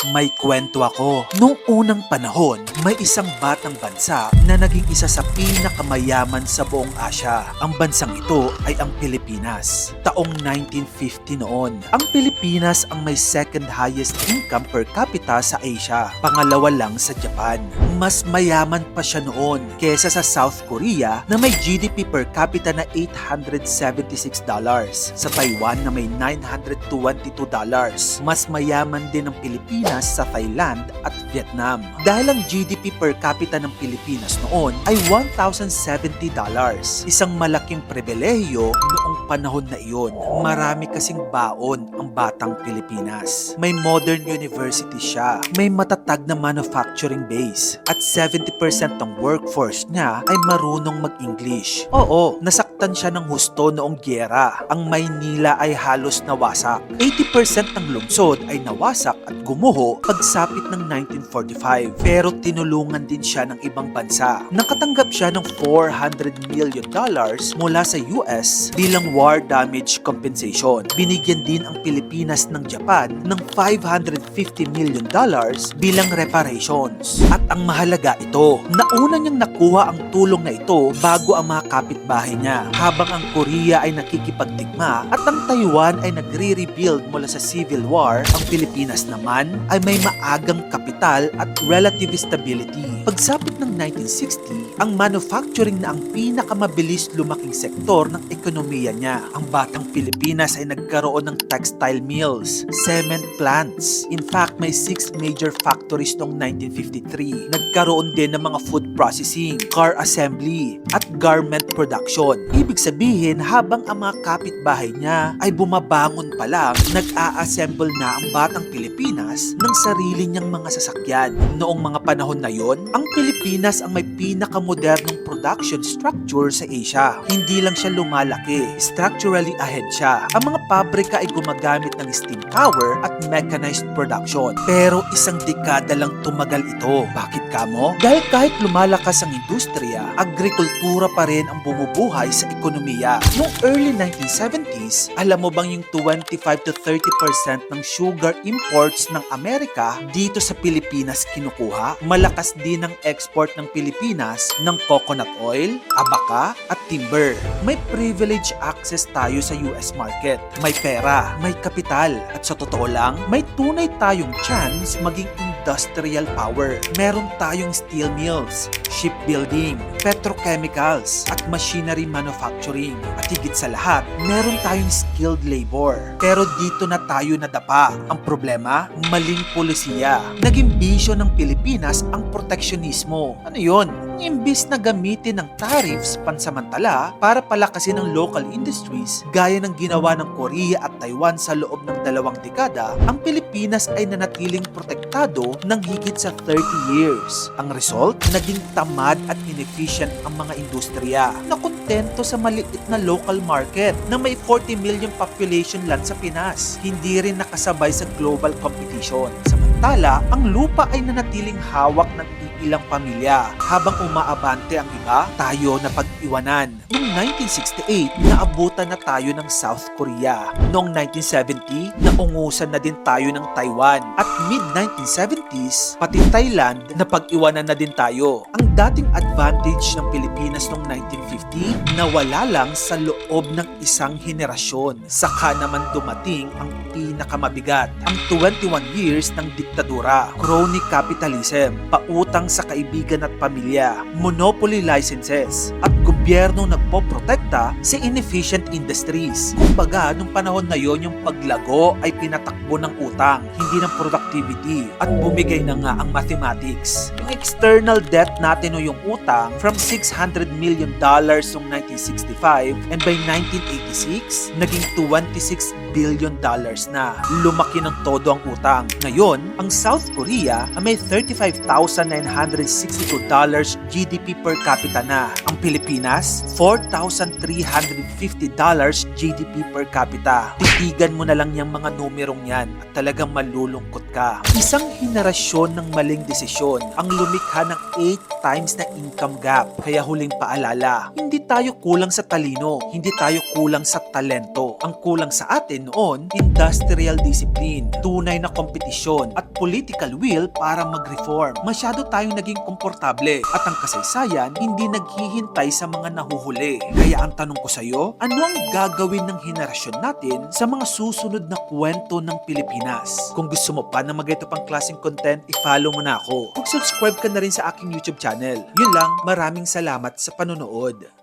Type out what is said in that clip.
May kwento ako. Noong unang panahon, may isang batang bansa na naging isa sa pinakamayaman sa buong Asya. Ang bansang ito ay ang Pilipinas. Taong 1950 noon. Ang Pilipinas ang may second highest income per capita sa Asia. Pangalawa lang sa Japan. Mas mayaman pa siya noon kesa sa South Korea na may GDP per capita na $876. Sa Taiwan na may $922. Mas mayaman din ang Pilipinas sa Thailand at Vietnam. Dahil ang GDP per capita ng Pilipinas noon ay $1,070. Isang malaking pribilehiyo noong panahon na iyon. Marami kasing baon ang batang Pilipinas. May modern university siya. May matatag na manufacturing base. At 70% ng workforce niya ay marunong mag-English. Oo, nasaktan siya ng husto noong gyera. Ang Maynila ay halos nawasak. 80% ng lungsod ay nawasak at gumuho pagsapit ng 1945. Pero tinulungan din siya ng ibang bansa. Nakatanggap siya ng $400 million mula sa US bilang war damage compensation. Binigyan din ang Pilipinas ng Japan ng $550 million bilang reparations. At ang mahalaga ito, nauna niyang nakuha ang tulong na ito bago ang mga kapitbahay niya. Habang ang Korea ay nakikipagdigma at ang Taiwan ay nagre-rebuild mula sa Civil War, ang Pilipinas naman ay may maagang kapital at relative stability. Pagsapit ng 1960, ang manufacturing na ang pinakamabilis lumaking sektor ng ekonomiya niya. Ang batang Pilipinas ay nagkaroon ng textile mills, cement plants. In fact, may 6 major factories noong 1953. Nagkaroon din ng mga food processing, car assembly, at garment production. Ibig sabihin, habang ang mga kapitbahay niya ay bumabangon pa lang, nag-a-assemble na ang batang Pilipinas ng sarili niyang mga sasakyan. Noong mga panahon na yon, ang Pilipinas ang may pinakamodernong production structure sa Asia. Hindi lang siya lumalaki, structurally ahead siya. Ang mga pabrika ay gumagamit ng steam power at mechanized production. Pero isang dekada lang tumagal ito. Bakit kamo? Dahil kahit lumalakas ang industriya, agrikultura pa rin ang bumubuhay sa ekonomiya. Noong early 1970s, alam mo bang yung 25 to 30% ng sugar imports ng Amerika dito sa Pilipinas kinukuha? Malakas din ang export ng Pilipinas ng coconut oil, abaka at timber. May privilege access tayo sa US market. May pera, may kapital, at sa totoo lang, may tunay tayong chance maging industrial power. Meron tayong steel mills, shipbuilding, petrochemicals, at machinery manufacturing. At higit sa lahat, meron tayong skilled labor. Pero dito na tayo nadapa. Ang problema, maling polisiya. Naging bisyo ng Pilipinas ang proteksionismo. Ano yun? Imbis na gamitin ng tariffs pansamantala para palakasin ang local industries gaya ng ginawa ng Korea at Taiwan sa loob ng 2 dekada, ang Pilipinas ay nanatiling protektado ng higit sa 30 years. Ang result, naging tamad at inefficient ang mga industriya na kontento sa maliit na local market na may 40 million population lang sa Pinas. Hindi rin nakasabay sa global competition. Samantala, ang lupa ay nanatiling hawak ng ilang pamilya. Habang umaabante ang iba, tayo na pag-iwanan. Noong 1968, naabutan na tayo ng South Korea. Noong 1970, naungusan na din tayo ng Taiwan. At mid-1970s, pati Thailand, napag-iwanan na din tayo. Ang dating advantage ng Pilipinas noong 1950, nawala lang sa loob ng isang henerasyon. Saka naman dumating ang pinakamabigat, ang 21 years ng diktadura, crony capitalism, pautang sa kaibigan at pamilya, monopoly licenses, at gobyerno nagpoprotekta sa inefficient industries. Kumbaga, nung panahon na yon, yung paglago ay pinatakbo ng utang, hindi ng productivity, at bumigay na nga ang mathematics. Yung external debt natin o yung utang from $600 million noong 1965 and by 1986, naging $26 billion na. Lumaki ng todo ang utang. Ngayon, ang South Korea ay may $35,962 GDP per capita na. Ang Pilipinas, $4,350 GDP per capita. Titigan mo na lang yung mga numerong yan at talagang malulungkot ka. Isang henerasyon ng maling desisyon ang lumikha ng times na income gap. Kaya huling paalala, hindi tayo kulang sa talino, hindi tayo kulang sa talento. Ang kulang sa atin noon, industrial discipline, tunay na kompetisyon, at political will para mag-reform. Masyado tayong naging komportable at ang kasaysayan hindi naghihintay sa mga nahuhuli. Kaya ang tanong ko sa iyo, ano ang gagawin ng henerasyon natin sa mga susunod na kwento ng Pilipinas? Kung gusto mo pa na mag-ito pang klaseng content, i-follow mo na ako. Mag-subscribe ka na rin sa aking YouTube channel. Yun lang, maraming salamat sa panonood.